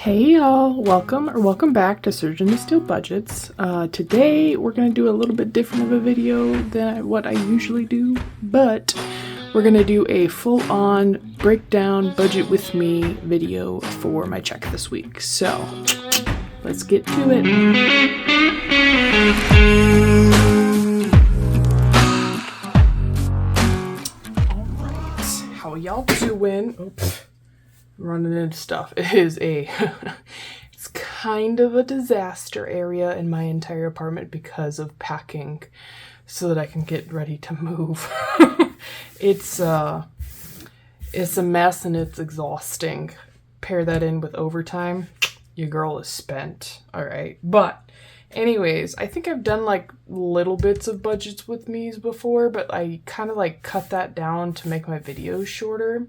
Hey y'all, welcome back to Surgeon to Steal Budgets. Today we're going to do a little bit different of a video than what I usually do, but we're going to do a full-on breakdown budget with me video for my check this week. So, let's get to it. Alright, how y'all doing? Oops. Running into stuff. It's kind of a disaster area in my entire apartment because of packing so that I can get ready to move. It's a mess and it's exhausting. Pair that in with overtime, your girl is spent. All right. But anyways, I think I've done like little bits of budgets with me's before, but I kind of like cut that down to make my videos shorter.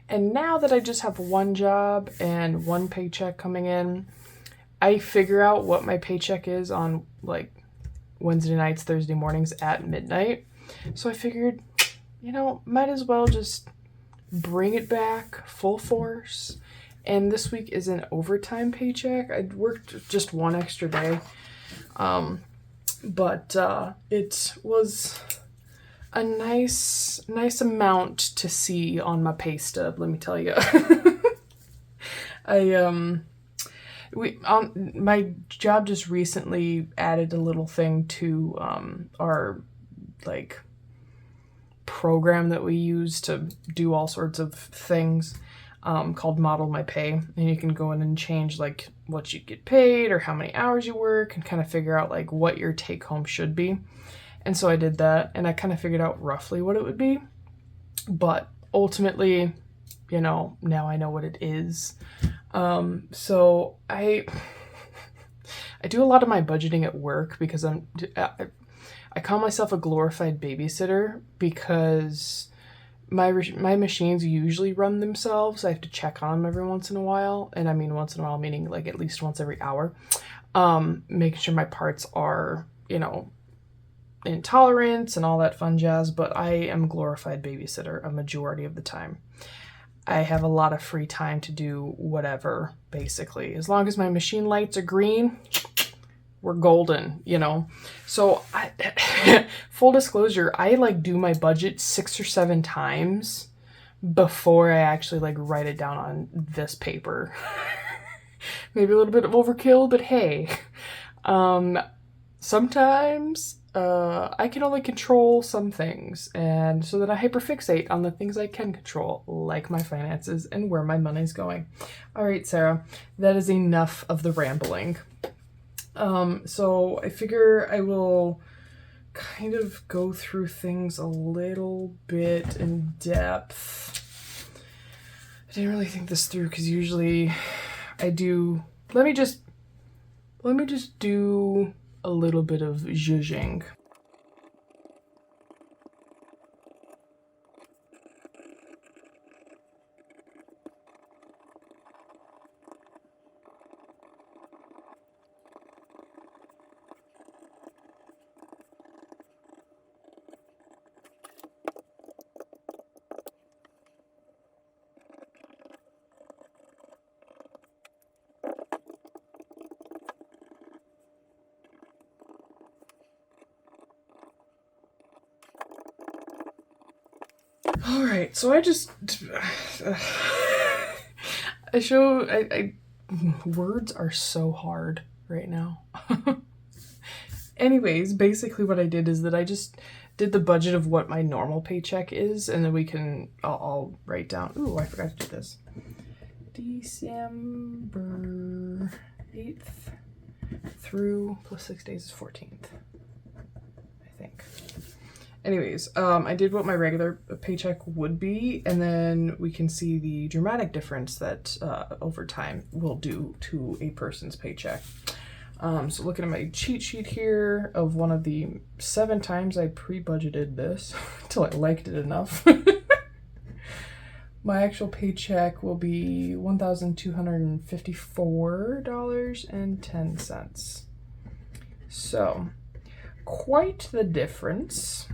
And now that I just have one job and one paycheck coming in, I figure out what my paycheck is on like Wednesday nights, Thursday mornings at midnight. So I figured, might as well just bring it back full force. And this week is an overtime paycheck. I worked just one extra day. But it was a nice amount to see on my pay stub, let me tell you. My job just recently added a little thing to our like program that we use to do all sorts of things, called Model My Pay, and you can go in and change like what you get paid or how many hours you work and kind of figure out like what your take home should be. And so I did that, and I kind of figured out roughly what it would be. But ultimately, now I know what it is. So I do a lot of my budgeting at work because I call myself a glorified babysitter because my machines usually run themselves. I have to check on them every once in a while. And I mean once in a while, meaning like at least once every hour. Making sure my parts are, in tolerance and all that fun jazz, but I am glorified babysitter a majority of the time. I have a lot of free time to do whatever, basically. As long as my machine lights are green, we're golden, So full disclosure, I like do my budget 6 or 7 times before I actually like write it down on this paper. Maybe a little bit of overkill, but hey, sometimes I can only control some things, and so that I hyperfixate on the things I can control, like my finances and where my money's going. All right, Sarah, that is enough of the rambling. So I figure I will kind of go through things a little bit in depth. I didn't really think this through because usually I do. Let me just do a little bit of zhuzhing. All right, so words are so hard right now. Anyways, basically what I did is that I just did the budget of what my normal paycheck is, and then I'll write down, ooh, I forgot to do this. December 8th through plus 6 days is 14th, I think. Anyways, I did what my regular paycheck would be, and then we can see the dramatic difference that overtime will do to a person's paycheck. So looking at my cheat sheet here of one of the 7 times I pre-budgeted this until I liked it enough. My actual paycheck will be $1,254.10. So, quite the difference.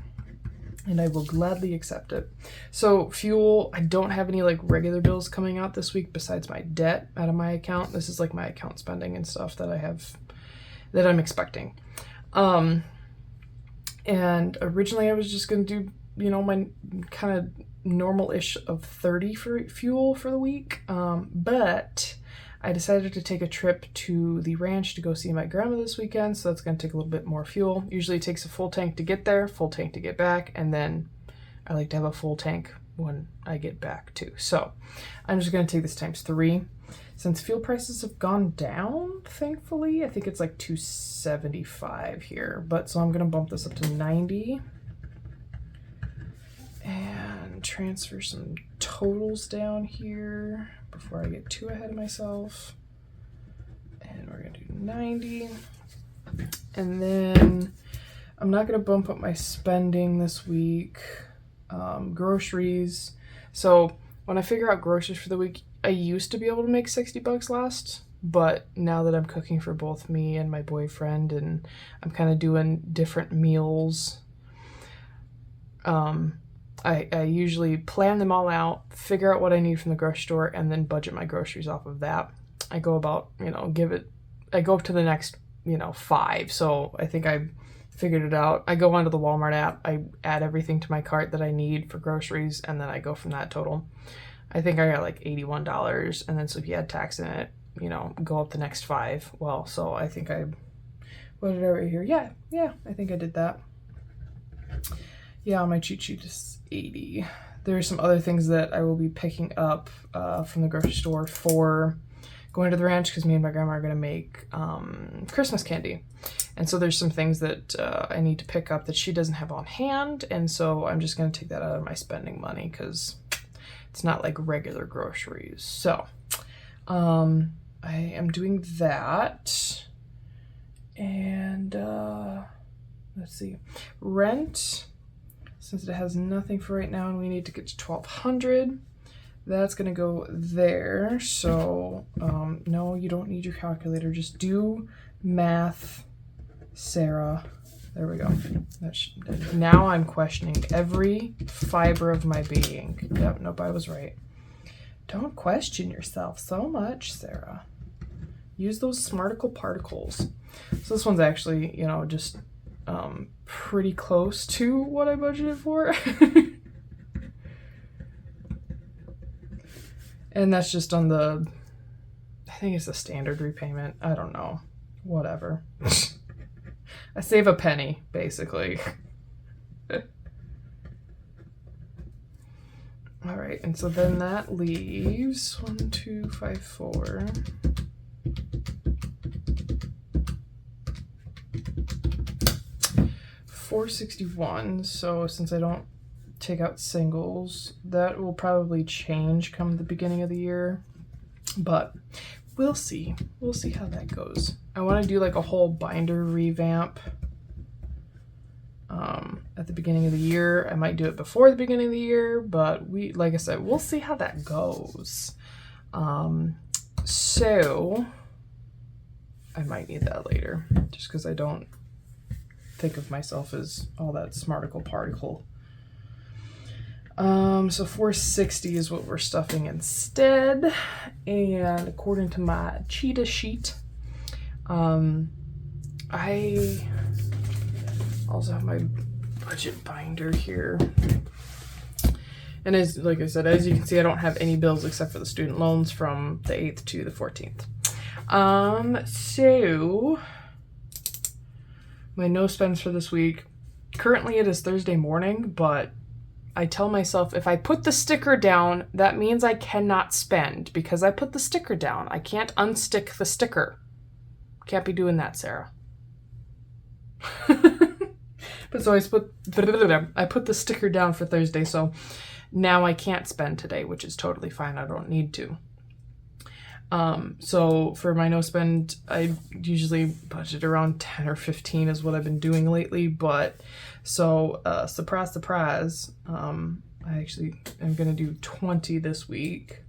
and I will gladly accept it. So fuel, I don't have any like regular bills coming out this week besides my debt out of my account. This is like my account spending and stuff that I have, that I'm expecting. And originally I was just going to do, you know, my kind of normal-ish of 30 for fuel for the week. But I decided to take a trip to the ranch to go see my grandma this weekend, so that's going to take a little bit more fuel. Usually it takes a full tank to get there, full tank to get back, and then I like to have a full tank when I get back too. So I'm just going to take this times 3. Since fuel prices have gone down, thankfully, I think it's like $2.75 here, but so I'm going to bump this up to 90 and transfer some totals down here before I get too ahead of myself. And we're going to do 90. And then I'm not going to bump up my spending this week. Groceries. So when I figure out groceries for the week, I used to be able to make $60 last, but now that I'm cooking for both me and my boyfriend and I'm kind of doing different meals, I usually plan them all out, figure out what I need from the grocery store, and then budget my groceries off of that. I go about, you know, I go up to the next, you know, 5. So I think I figured it out. I go onto the Walmart app, I add everything to my cart that I need for groceries, and then I go from that total. I think I got like $81, and then so if you add tax in it, you know, go up the next 5. Well, so I think what did I write here? Yeah, I think I did that. Yeah, my cheat sheet is 80. There are some other things that I will be picking up from the grocery store for going to the ranch, because me and my grandma are going to make Christmas candy. And so there's some things that I need to pick up that she doesn't have on hand, and so I'm just going to take that out of my spending money because it's not like regular groceries. So I am doing that. And let's see. Rent, since it has nothing for right now and we need to get to $1,200, that's going to go there. So no, you don't need your calculator. Just do math, Sarah. There we go. Now I'm questioning every fiber of my being. Yep, nope, I was right. Don't question yourself so much, Sarah. Use those smarticle particles. So this one's actually, you know, just pretty close to what I budgeted for. And that's just on the, I think it's the standard repayment. I don't know. Whatever. I save a penny, basically. All right, and so then that leaves 1, 2, 5, 4. $461. So since I don't take out singles, that will probably change come the beginning of the year, but we'll see. We'll see how that goes. I want to do like a whole binder revamp at the beginning of the year. I might do it before the beginning of the year, but like I said, we'll see how that goes. So I might need that later, just because I don't think of myself as all that smarticle particle. So 460 is what we're stuffing instead. And according to my cheetah sheet, I also have my budget binder here. And as, like I said, as you can see, I don't have any bills except for the student loans from the 8th to the 14th. So my no spends for this week, currently it is Thursday morning, but I tell myself if I put the sticker down, that means I cannot spend because I put the sticker down. I can't unstick the sticker. Can't be doing that, Sarah. But so I put the sticker down for Thursday, so now I can't spend today, which is totally fine. I don't need to. So for my no spend, I usually budget around 10 or 15 is what I've been doing lately, but so surprise, surprise, I actually am going to do 20 this week.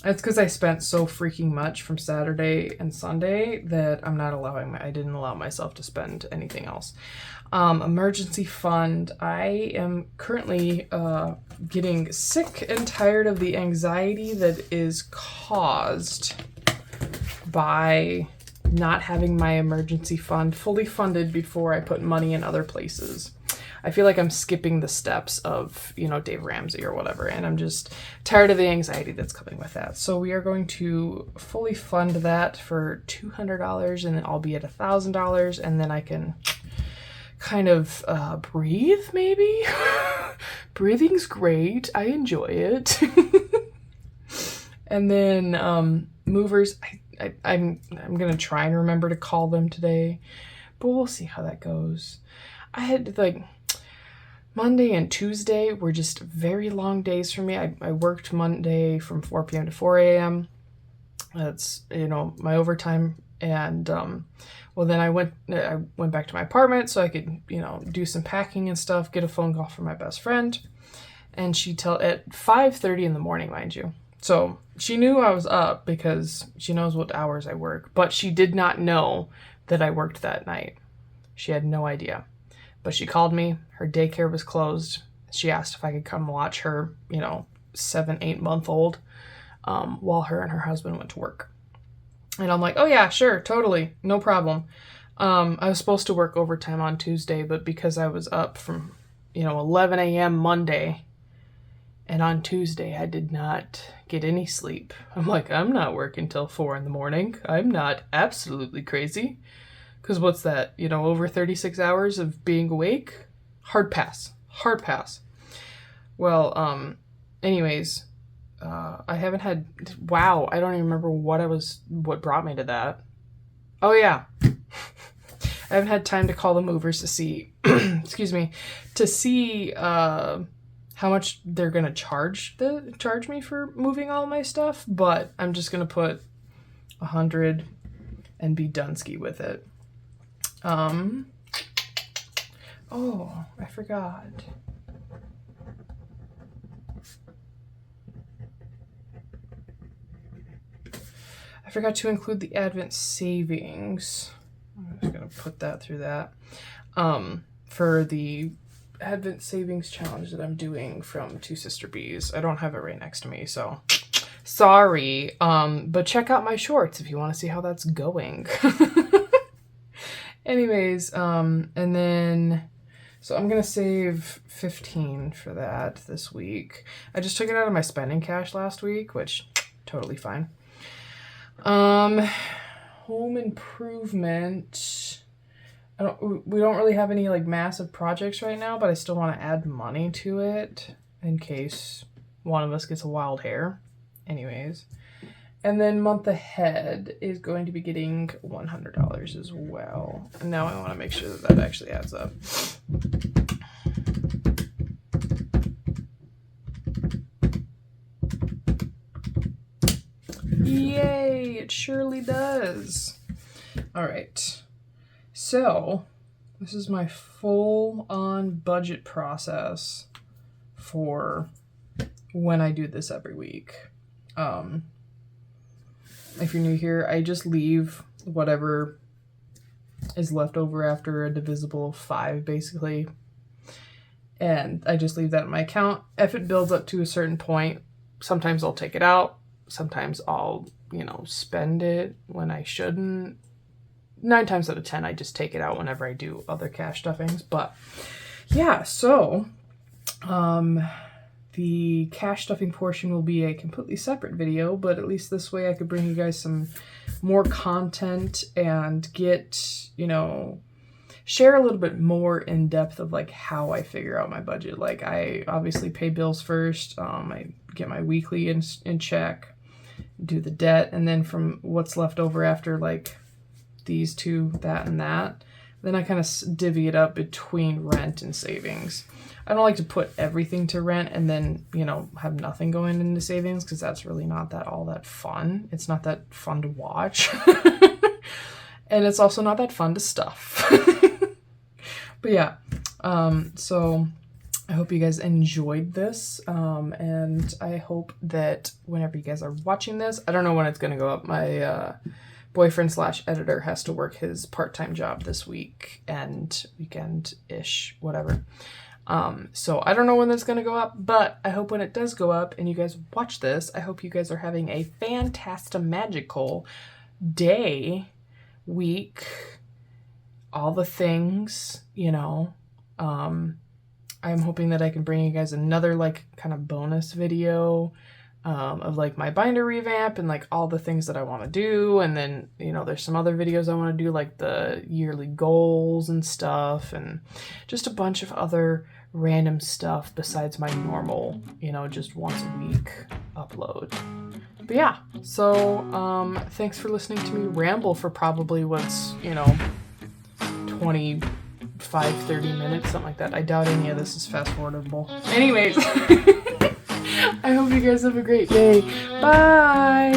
It's because I spent so freaking much from Saturday and Sunday that I didn't allow myself to spend anything else. Emergency fund. I am currently getting sick and tired of the anxiety that is caused by not having my emergency fund fully funded before I put money in other places. I feel like I'm skipping the steps of, Dave Ramsey or whatever, and I'm just tired of the anxiety that's coming with that. So we are going to fully fund that for $200, and then I'll be at $1,000, and then I can kind of breathe, maybe. Breathing's great. I enjoy it. And then movers, I'm gonna try and remember to call them today, but we'll see how that goes. I had Monday and Tuesday were just very long days for me. I worked Monday from 4 p.m. to 4 a.m. That's, my overtime. And, then I went back to my apartment so I could, do some packing and stuff, get a phone call from my best friend. And at 5:30 in the morning, mind you. So she knew I was up because she knows what hours I work, but she did not know that I worked that night. She had no idea. But she called me. Her daycare was closed. She asked if I could come watch her, 7-8-month-old, while her and her husband went to work. And I'm like, oh yeah, sure, totally, no problem. I was supposed to work overtime on Tuesday, but because I was up from, 11 a.m. Monday, and on Tuesday I did not get any sleep. I'm like, I'm not working till 4 in the morning. I'm not absolutely crazy. Because what's that, over 36 hours of being awake? Hard pass. Well, anyways, I haven't had, wow, I don't even remember what brought me to that. Oh yeah. I haven't had time to call the movers to see, excuse me, to see how much they're going to charge me for moving all my stuff, but I'm just going to put 100 and be Dunsky with it. Oh, I forgot. I forgot to include the Advent savings. I'm just going to put that through that. For the Advent savings challenge that I'm doing from Two Sister Bees. I don't have it right next to me, so sorry. But check out my shorts if you want to see how that's going. Anyways, and then, so I'm going to save 15 for that this week. I just took it out of my spending cash last week, which totally fine. Home improvement. We don't really have any massive projects right now, but I still want to add money to it in case one of us gets a wild hair. Anyways. And then month ahead is going to be getting $100 as well. And now I want to make sure that actually adds up. Yay, it surely does. All right. So this is my full-on budget process for when I do this every week. If you're new here, I just leave whatever is left over after a divisible of 5, basically. And I just leave that in my account. If it builds up to a certain point, sometimes I'll take it out. Sometimes I'll, spend it when I shouldn't. 9 times out of 10, I just take it out whenever I do other cash stuffings. But yeah, so the cash stuffing portion will be a completely separate video, but at least this way I could bring you guys some more content and get, share a little bit more in depth of how I figure out my budget. I obviously pay bills first. I get my weekly in check, do the debt, and then from what's left over after these two, that and that, then I kind of divvy it up between rent and savings. I don't like to put everything to rent and then, have nothing going into savings, because that's really not all that fun. It's not that fun to watch. And it's also not that fun to stuff. But yeah, so I hope you guys enjoyed this, and I hope that whenever you guys are watching this, I don't know when it's going to go up. My boyfriend / editor has to work his part-time job this week and weekend-ish, whatever. So I don't know when that's going to go up, but I hope when it does go up and you guys watch this, I hope you guys are having a fantastimagical day, week, all the things, you know. I'm hoping that I can bring you guys another like kind of bonus video of like my binder revamp and like all the things that I want to do. And then, you know, there's some other videos I want to do, like the yearly goals and stuff, and just a bunch of other random stuff besides my normal, you know, just once a week upload. But yeah, so thanks for listening to me ramble for probably what's, you know, 25-30 minutes, something like that. I doubt any of this is fast forwardable. Anyways, I hope you guys have a great day. Bye.